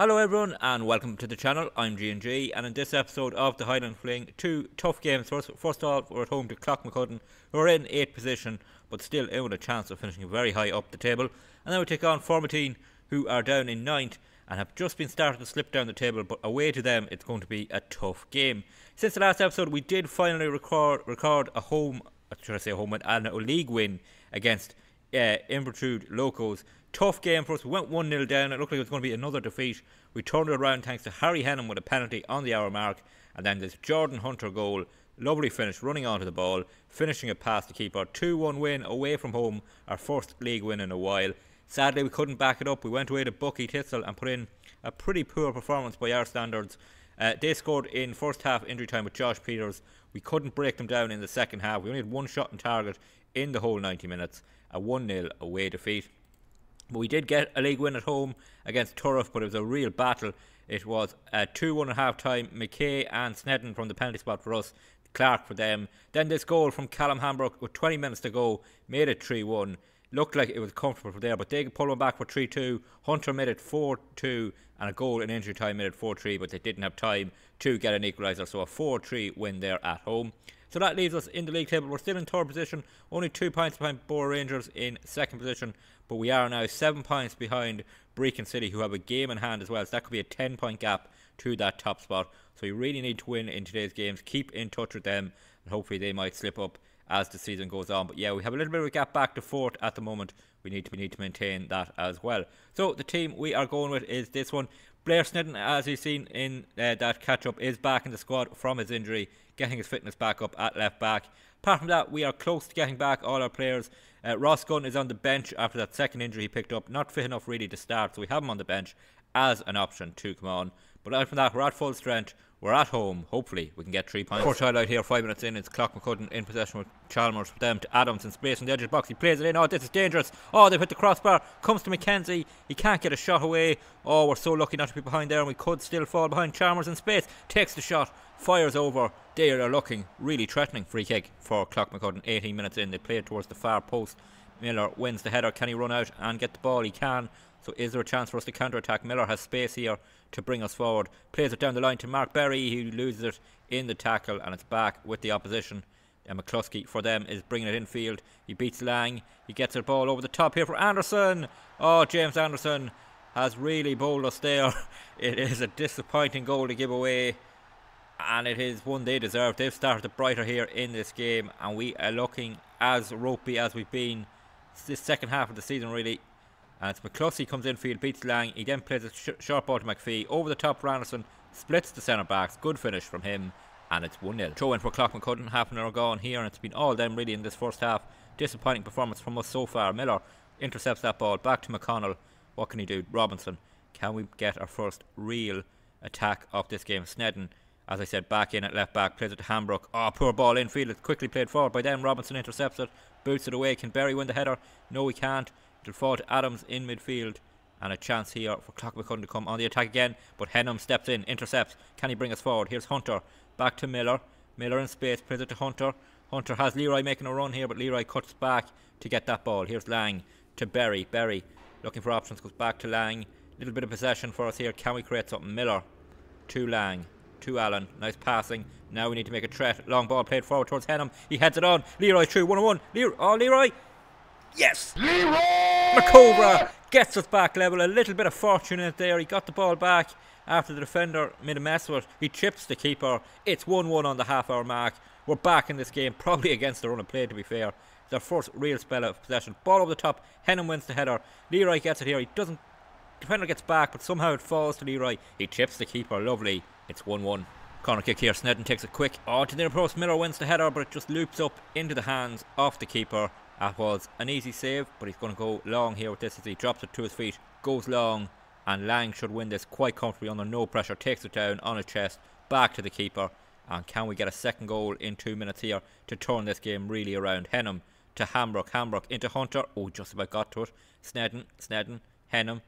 Hello everyone and welcome to the channel. I'm G&G, and in this episode of the Highland Fling, two tough games. First of all, we're at home to Clough-McCudden, who are in 8th position but still in with a chance of finishing very high up the table. And then we take on Footballmanager, who are down in 9th and have just been starting to slip down the table, but away to them it's going to be a tough game. Since the last episode we did finally record a league win against Invertrude Locos. Tough game for us. We went 1-0 down. It looked like it was going to be another defeat. We turned it around thanks to Harry Henham with a penalty on the hour mark, and then this Jordan Hunter goal. Lovely finish, running onto the ball, finishing it past the keeper. 2-1 win away from home, our first league win in a while. Sadly we couldn't back it up. We went away to Bucky Thistle and put in a pretty poor performance by our standards. They scored in first half injury time with Josh Peters. We couldn't break them down in the second half. We only had one shot on target in the whole 90 minutes. A 1-0 away defeat. But we did get a league win at home against Turriff, but it was a real battle. It was a 2-1 at half time. McKay and Snedden from the penalty spot for us, Clark for them. Then this goal from Callum Hambrook with 20 minutes to go made it 3-1. Looked like it was comfortable for there, but they pulled one back for 3-2. Hunter made it 4-2, and a goal in injury time made it 4-3, but they didn't have time to get an equaliser, so a 4-3 win there at home. So that leaves us in the league table. We're still in 3rd position, only 2 points behind Borough Rangers in 2nd position, but we are now 7 points behind Brecon City, who have a game in hand as well, so that could be a 10-point gap to that top spot. So we really need to win in today's games, keep in touch with them, and hopefully they might slip up as the season goes on. But yeah, we have a little bit of a gap back to 4th at the moment. We need to maintain that as well. So the team we are going with is this one. Blair Snedden, as you've seen in that catch-up, is back in the squad from his injury, getting his fitness back up at left back. Apart from that, we are close to getting back all our players. Ross Gunn is on the bench after that second injury he picked up. Not fit enough really to start, so we have him on the bench as an option to come on. But out from that, we're at full strength. We're at home. Hopefully we can get 3 points. First highlight here, 5 minutes in, it's Clough-McCudden in possession with Chalmers. For them to Adams in space on the edge of the box. He plays it in. Oh, this is dangerous. Oh, they've hit the crossbar. Comes to McKenzie. He can't get a shot away. Oh, we're so lucky not to be behind there, and we could still fall behind. Chalmers in space. Takes the shot. Fires over. They are looking really threatening. Free kick for Clough-McCudden. 18 minutes in. They play it towards the far post. Miller wins the header. Can he run out and get the ball? He can. So is there a chance for us to counter-attack? Miller has space here to bring us forward. Plays it down the line to Mark Berry. He loses it in the tackle, and it's back with the opposition. And McCluskey for them is bringing it infield. He beats Lang. He gets the ball over the top here for Anderson. Oh, James Anderson has really bowled us there. It is a disappointing goal to give away, and it is one they deserve. They've started it brighter here in this game, and we are looking as ropey as we've been this second half of the season, really. And it's McCluskey comes infield, beats Lang. He then plays a short ball to McPhee. Over the top for Anderson. Splits the centre backs. Good finish from him. And it's 1-0. Throw in for Clough-McCudden. Half an hour gone here, and it's been all them really in this first half. Disappointing performance from us so far. Miller intercepts that ball. Back to McConnell. What can he do? Robinson. Can we get our first real attack of this game? Snedden, as I said, back in at left back. Plays it to Hambrook. Oh, poor ball infield. It's quickly played forward by them. Robinson intercepts it. Boots it away. Can Berry win the header? No, he can't. It'll fall to Adams in midfield, and a chance here for Clough-McCudden to come on the attack again, but Henham steps in, intercepts. Can he bring us forward? Here's Hunter, back to Miller. Miller in space, plays it to Hunter. Hunter has Leroy making a run here, but Leroy cuts back to get that ball. Here's Lang to Berry. Berry looking for options, goes back to Lang. Little bit of possession for us here. Can we create something? Miller to Lang, to Allen. Nice passing. Now we need to make a threat. Long ball played forward towards Henham. He heads it on. Leroy through, 1-on-1. Leroy. Yes! Leroy! McCobra gets us back level. A little bit of fortune in it there. He got the ball back after the defender made a mess with it. He chips the keeper. It's 1-1 on the half-hour mark. We're back in this game, probably against the run of play, to be fair. It's our first real spell of possession. Ball over the top. Henham wins the header. Leroy gets it here. He doesn't... Defender gets back, but somehow it falls to Leroy. He chips the keeper. Lovely. It's 1-1. Corner kick here. Snedden takes it quick. Oh, to the near post. Miller wins the header, but it just loops up into the hands of the keeper. That was an easy save, but he's going to go long here with this as he drops it to his feet, goes long, and Lang should win this quite comfortably under no pressure. Takes it down on his chest, back to the keeper, and can we get a second goal in 2 minutes here to turn this game really around? Henham to Hambrook, Hambrook into Hunter. Oh, just about got to it. Snedden, Henham,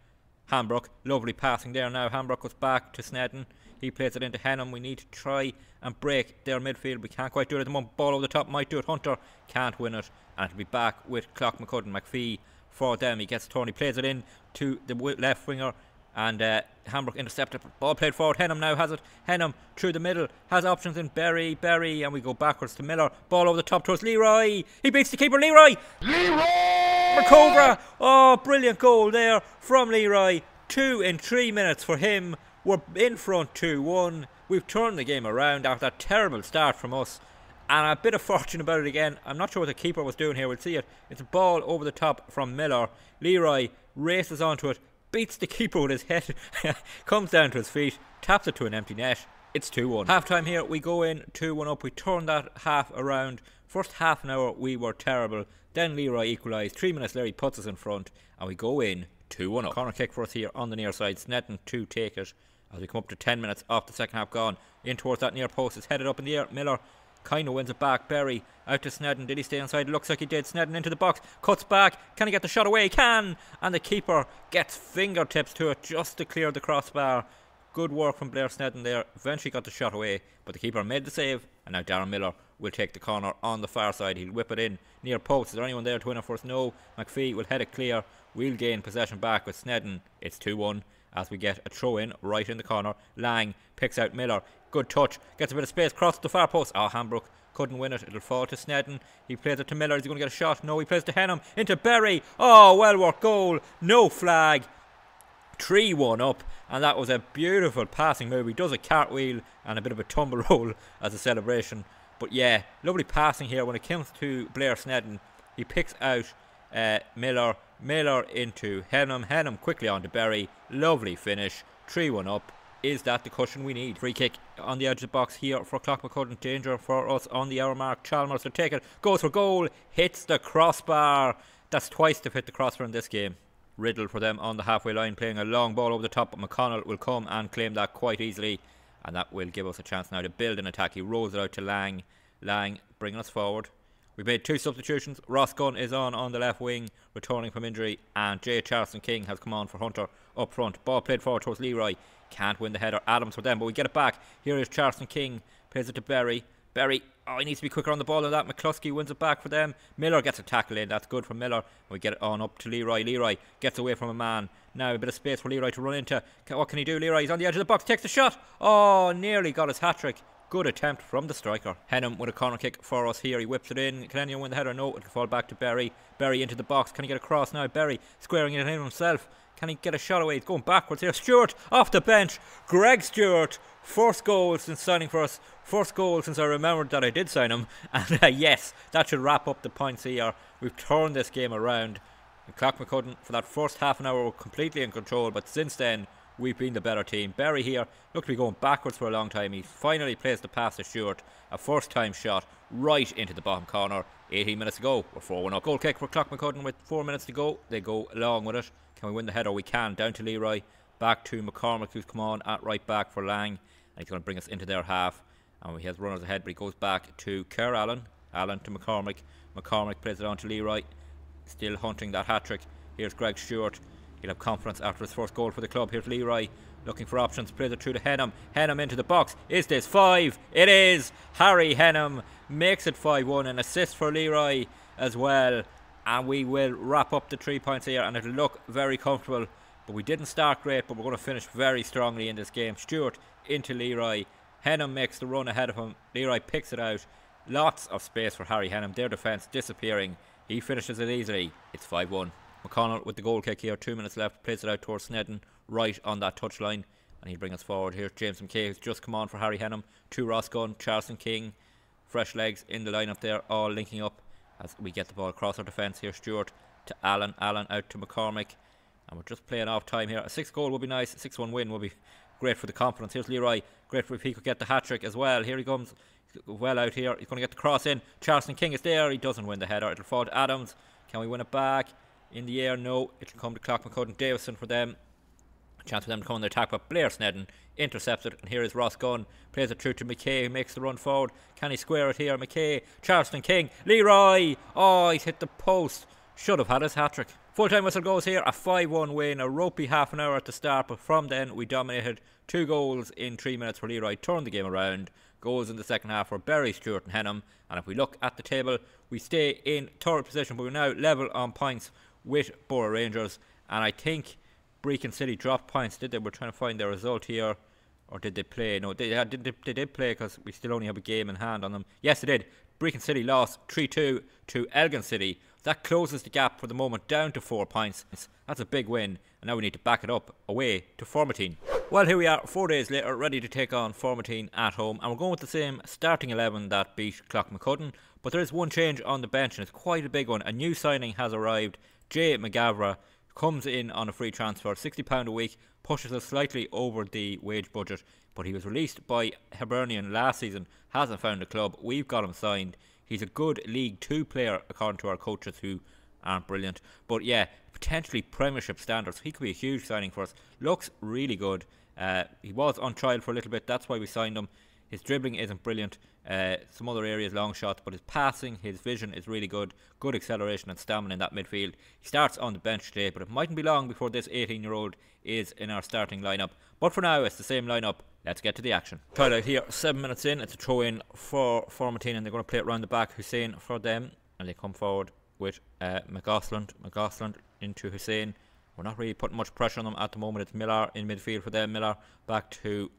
Hambrook. Lovely passing there now. Hambrook goes back to Snedden. He plays it into Henham. We need to try and break their midfield. We can't quite do it at the moment. Ball over the top, might do it. Hunter can't win it, and it'll be back with Clough-McCudden. McPhee for them. He gets torn. He plays it in to the left winger And Hambrook intercepted. Ball played forward. Henham now has it. Henham through the middle. Has options in Berry. And we go backwards to Miller. Ball over the top towards Leroy. He beats the keeper. Leroy! Cobra! Oh, brilliant goal there from Leroy. 2 in 3 minutes for him. We're in front 2-1. We've turned the game around after that terrible start from us. And a bit of fortune about it again. I'm not sure what the keeper was doing here. We'll see it. It's a ball over the top from Miller. Leroy races onto it. Beats the keeper with his head. Comes down to his feet. Taps it to an empty net. It's 2-1. Half time here. We go in 2-1 up. We turn that half around. First half an hour we were terrible. Then Leroy equalised. 3 minutes later he puts us in front. And we go in 2-1 up. Corner kick for us here on the near side. Snedden to take it. As we come up to 10 minutes off the second half gone. In towards that near post. It's headed up in the air. Miller kind of wins it back. Berry out to Snedden. Did he stay inside? Looks like he did. Snedden into the box. Cuts back. Can he get the shot away? He can. And the keeper gets fingertips to it just to clear the crossbar. Good work from Blair Snedden there. Eventually got the shot away. But the keeper made the save. And now Darren Miller will take the corner on the far side. He'll whip it in near post. Is there anyone there to win it for us? No. McPhee will head it clear. We'll gain possession back with Snedden. It's 2-1 as we get a throw in right in the corner. Lang picks out Miller. Good touch. Gets a bit of space. Crosses the far post. Oh, Hambrook couldn't win it. It'll fall to Snedden. He plays it to Miller. Is he going to get a shot? No, he plays to Henham. Into Berry. Oh, well worked goal. No flag. 3-1 up. And that was a beautiful passing move. He does a cartwheel and a bit of a tumble roll as a celebration. But yeah, lovely passing here. When it comes to Blair Snedden, he picks out Miller. Miller into Henham. Henham quickly on to Berry. Lovely finish. 3-1 up. Is that the cushion we need? Free kick on the edge of the box here for Clockmacudden. Danger for us on the hour mark. Chalmers to take it. Goes for goal. Hits the crossbar. That's twice they've hit the crossbar in this game. Riddle for them on the halfway line, playing a long ball over the top. But McConnell will come and claim that quite easily. And that will give us a chance now to build an attack. He rolls it out to Lang. Lang bringing us forward. We've made 2 substitutions. Ross Gunn is on the left wing, returning from injury. And J. Charleston King has come on for Hunter up front. Ball played forward towards Leroy. Can't win the header. Adams for them, but we get it back. Here is Charleston King. Plays it to Berry. Berry, oh, he needs to be quicker on the ball than that. McCluskey wins it back for them. Miller gets a tackle in. That's good from Miller. We get it on up to Leroy. Leroy gets away from a man. Now a bit of space for Leroy to run into. What can he do? Leroy, he's on the edge of the box. Takes the shot. Oh, nearly got his hat-trick. Good attempt from the striker. Henham with a corner kick for us here. He whips it in. Can anyone win the header? No, it'll fall back to Berry. Berry into the box. Can he get across now? Berry squaring it in himself. Can he get a shot away? He's going backwards here. Stewart off the bench. Greg Stewart. First goal since signing for us. First goal since I remembered that I did sign him. And yes, that should wrap up the points here. We've turned this game around. And Clockmacudden, for that first half an hour, were completely in control. But since then, we've been the better team. Berry here looked to be going backwards for a long time. He finally plays the pass to Stewart. A first time shot right into the bottom corner. 18 minutes to go. We're 4-1 up. Goal kick for Clockmacudden with 4 minutes to go. They go along with it. Can we win the header? We can. Down to Leroy. Back to McCormick, who's come on at right back for Lang. And he's going to bring us into their half. And he has runners ahead, but he goes back to Kerr Allen. Allen to McCormick. McCormick plays it on to Leroy. Still hunting that hat-trick. Here's Greg Stewart. He'll have confidence after his first goal for the club. Here's Leroy looking for options. Plays it through to Henham. Henham into the box. Is this 5? It is. Harry Henham makes it 5-1. An assist for Leroy as well. And we will wrap up the 3 points here. And it'll look very comfortable. But we didn't start great. But we're going to finish very strongly in this game. Stewart into Leroy. Henham makes the run ahead of him. Leroy picks it out. Lots of space for Harry Henham. Their defence disappearing. He finishes it easily. It's 5-1. McConnell with the goal kick here. 2 minutes left. Plays it out towards Snedden. Right on that touchline. And he'll bring us forward. Here's James McKay, who's just come on for Harry Henham. To Ross Gunn. Charleston King. Fresh legs in the lineup there. All linking up as we get the ball across our defence. Here's Stewart to Allen. Allen out to McCormick. And we're just playing off time here. A 6 goal would be nice. A 6-1 win would be great for the confidence. Here's Leroy. Great for if he could get the hat-trick as well. Here he comes. Well out here. He's going to get the cross in. Charleston King is there. He doesn't win the header. It'll fall to Adams. Can we win it back? In the air, no. It'll come to Clockmacudden. Davison for them. A chance for them to come on the attack, but Blair Snedden intercepted. And here is Ross Gunn. Plays it through to McKay, who makes the run forward. Can he square it here? McKay. Charleston King. Leroy. Oh, he's hit the post. Should have had his hat-trick. Full-time whistle goes here. A 5-1 win. A ropey half an hour at the start, but from then we dominated. 2 goals in 3 minutes for Leroy. Turned the game around. Goals in the second half for Berry, Stewart and Henham. And if we look at the table, we stay in third position, but we're now level on points with Borough Rangers. And I think Brecon City dropped points, did they? We're trying to find their result here. Or did they play? No, they did play because we still only have a game in hand on them. Yes, they did. Brecon City lost 3-2 to Elgin City. That closes the gap for the moment down to 4 points. That's a big win. And now we need to back it up away to Formartine. Well, here we are 4 days later, ready to take on Formartine at home. And we're going with the same starting 11 that beat Clough-McCudden. But there is one change on the bench, and it's quite a big one. A new signing has arrived. Jay McGavra comes in on a free transfer, £60 a week, pushes us slightly over the wage budget, but he was released by Hibernian last season, hasn't found a club. We've got him signed. He's a good League 2 player according to our coaches, who aren't brilliant, but yeah, potentially Premiership standards. He could be a huge signing for us. Looks really good. He was on trial for a little bit, that's why we signed him. His dribbling isn't brilliant, some other areas long shots, but his passing, his vision is really good. Good acceleration and stamina in that midfield. He starts on the bench today, but it mightn't be long before this 18-year-old is in our starting lineup. But for now, it's the same lineup. Let's get to the action. Trial out here, 7 minutes in. It's a throw in for Formartine, and they're going to play it round the back. Hussein for them, and they come forward with McGosland into Hussein. We're not really putting much pressure on them at the moment. It's Miller in midfield for them. Miller back to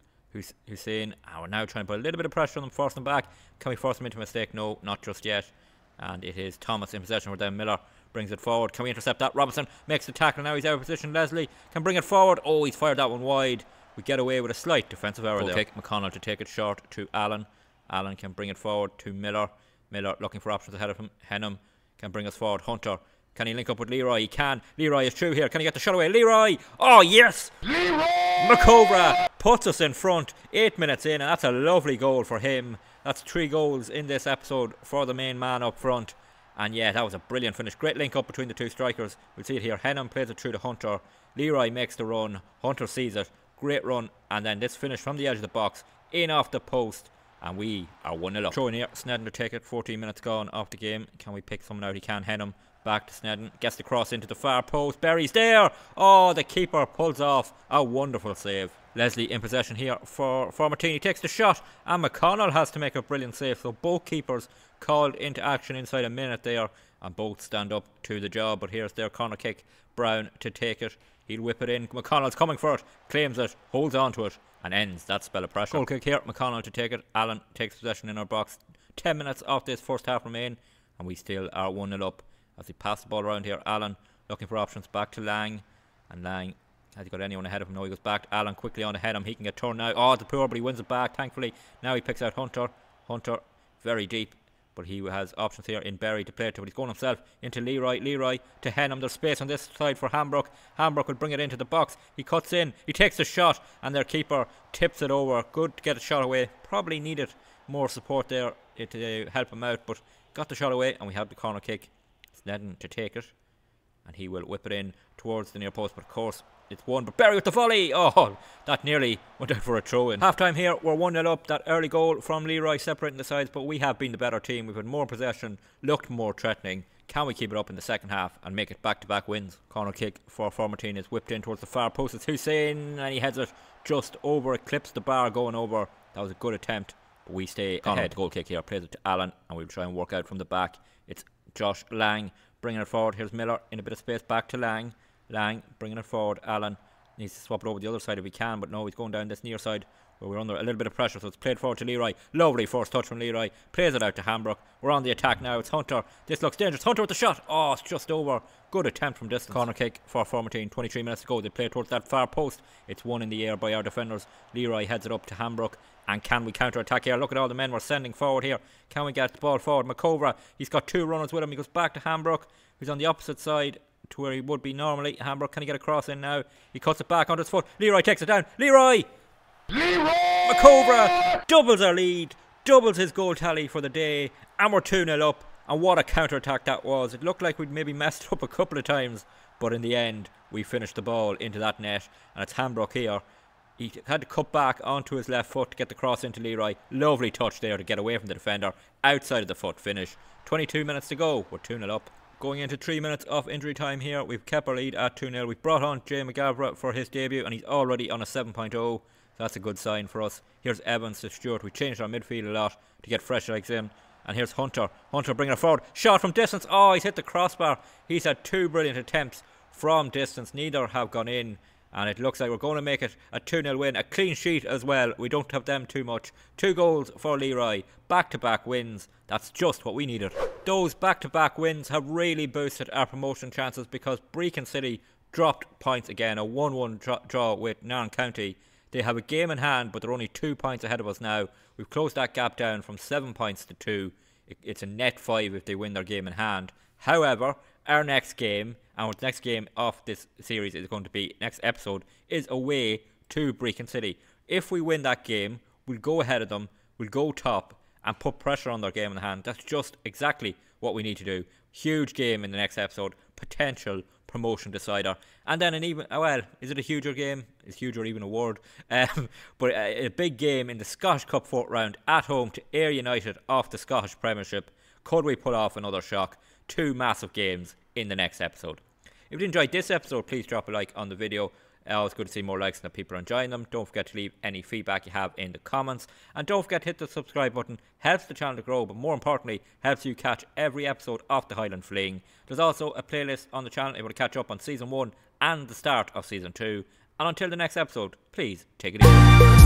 Hussein, and we're now trying to put a little bit of pressure on them, force them back. Can we force them into a mistake? No, not just yet. And it is Thomas in possession for them. Miller brings it forward. Can we intercept that? Robinson makes the tackle. Now he's out of position. Leslie can bring it forward. Oh, he's fired that one wide. We get away with a slight defensive error there. Kick. McConnell to take it short to Allen. Allen can bring it forward to Miller. Miller looking for options ahead of him. Henham can bring us forward. Hunter, can he link up with Leroy? He can. Leroy is through here. Can he get the shot away? Leroy! Oh, yes! Leroy! McCobra puts us in front 8 minutes in, and that's a lovely goal for him. That's 3 goals in this episode for the main man up front. And yeah, that was a brilliant finish. Great link up between the two strikers. We'll see it here. Henham plays it through to Hunter. Leroy makes the run. Hunter sees it. Great run. And then this finish from the edge of the box, in off the post. And we are 1-0 up. Throw in here. Snedden to take it. 14 minutes gone off the game. Can we pick someone out? He can. Henham back to Snedden. Gets the cross into the far post. Berry's there. Oh, the keeper pulls off a wonderful save. Leslie in possession here for Formartine. He takes the shot, and McConnell has to make a brilliant save. So both keepers called into action inside a minute there, and both stand up to the job. But here's their corner kick. Brown to take it. He'll whip it in. McConnell's coming for it. Claims it. Holds on to it. And ends that spell of pressure. Goal kick here. McConnell to take it. Allen takes possession in our box. 10 minutes off this first half remain, and we still are 1-0 up. As he passes the ball around here, Allen looking for options. Back to Lang. And Lang, has he got anyone ahead of him? No, he goes back to Allen quickly on ahead of him. He can get turned now. Oh, the poor, but he wins it back, thankfully. Now he picks out Hunter. Hunter, very deep, but he has options here in Berry to play it to, but he's going himself into Leroy. Leroy to Henham. There's space on this side for Hambrook. Hambrook will bring it into the box. He cuts in. He takes the shot, and their keeper tips it over. Good to get a shot away. Probably needed more support there to help him out, but got the shot away, and we have the corner kick. Snedden to take it, and he will whip it in towards the near post, but of course it's one. But Berry with the volley. Oh, that nearly went out for a throw in. Half time here, we're 1-0 up. That early goal from Leroy separating the sides, but we have been the better team. We've had more possession, looked more threatening. Can we keep it up in the second half and make it back-to-back wins? Corner kick for Formartine is whipped in towards the far post. It's Hussein, and he heads it just over. It clips the bar going over. That was a good attempt, but we stay ahead. Goal kick here, plays it to Allen, and we'll try and work out from the back. It's Josh Lang bringing it forward. Here's Miller in a bit of space. Back to Lang. Lang bringing it forward. Allen needs to swap it over the other side if he can, but no, he's going down this near side where we're under a little bit of pressure, so it's played forward to Leroy. Lovely first touch from Leroy. Plays it out to Hambrook. We're on the attack now. It's Hunter. This looks dangerous. Hunter with the shot. Oh, it's just over. Good attempt from distance. Corner kick for Formartine. 23 minutes to go. They play towards that far post. It's one in the air by our defenders. Leroy heads it up to Hambrook. And can we counter-attack here? Look at all the men we're sending forward here. Can we get the ball forward? McCovra, he's got 2 runners with him. He goes back to Hambrook, who's on the opposite side to where he would be normally. Hambrook, can he get a cross in now? He cuts it back onto his foot. Leroy takes it down. Leroy! McCovra doubles our lead, doubles his goal tally for the day, and we're 2-0 up. And what a counter-attack that was. It looked like we'd maybe messed up a couple of times, but in the end, we finished the ball into that net. And it's Hambrook here. He had to cut back onto his left foot to get the cross into Leroy. Lovely touch there to get away from the defender. Outside of the foot finish. 22 minutes to go. We're 2-0 up. Going into 3 minutes of injury time here. We've kept our lead at 2-0. We've brought on Jay McGavra for his debut, and he's already on a 7.0. So that's a good sign for us. Here's Evans to Stewart. We changed our midfield a lot to get fresh legs in. And here's Hunter. Hunter bringing it forward. Shot from distance. Oh, he's hit the crossbar. He's had 2 brilliant attempts. from distance. Neither have gone in, and it looks like we're going to make it a 2-0 win. A clean sheet as well. We don't have them too much. 2 goals for Leroy. Back-to-back wins. That's just what we needed. Those back-to-back wins have really boosted our promotion chances because Brecon City dropped points again. A 1-1 draw with Nairn County. They have a game in hand, but they're only 2 points ahead of us now. We've closed that gap down from 7 points to 2. It's a net 5 if they win their game in hand. However, our next game, and our next game of this series is going to be, next episode, is away to Brecon City. If we win that game, we'll go ahead of them, we'll go top, and put pressure on their game in hand. That's just exactly what we need to do. Huge game in the next episode, potential promotion decider, and then an even, well, is it a huger game? Is huger even a word? But a big game in the Scottish Cup 4th round at home to Ayr United off the Scottish Premiership. Could we pull off another shock? 2 massive games in the next episode. If you enjoyed this episode, please drop a like on the video. Always good to see more likes and that people are enjoying them. Don't forget to leave any feedback you have in the comments, and don't forget to hit the subscribe button. Helps the channel to grow, but more importantly helps you catch every episode of the Highland Fling. There's also a playlist on the channel if you want to catch up on season 1 and the start of season 2. And until the next episode, please take it easy.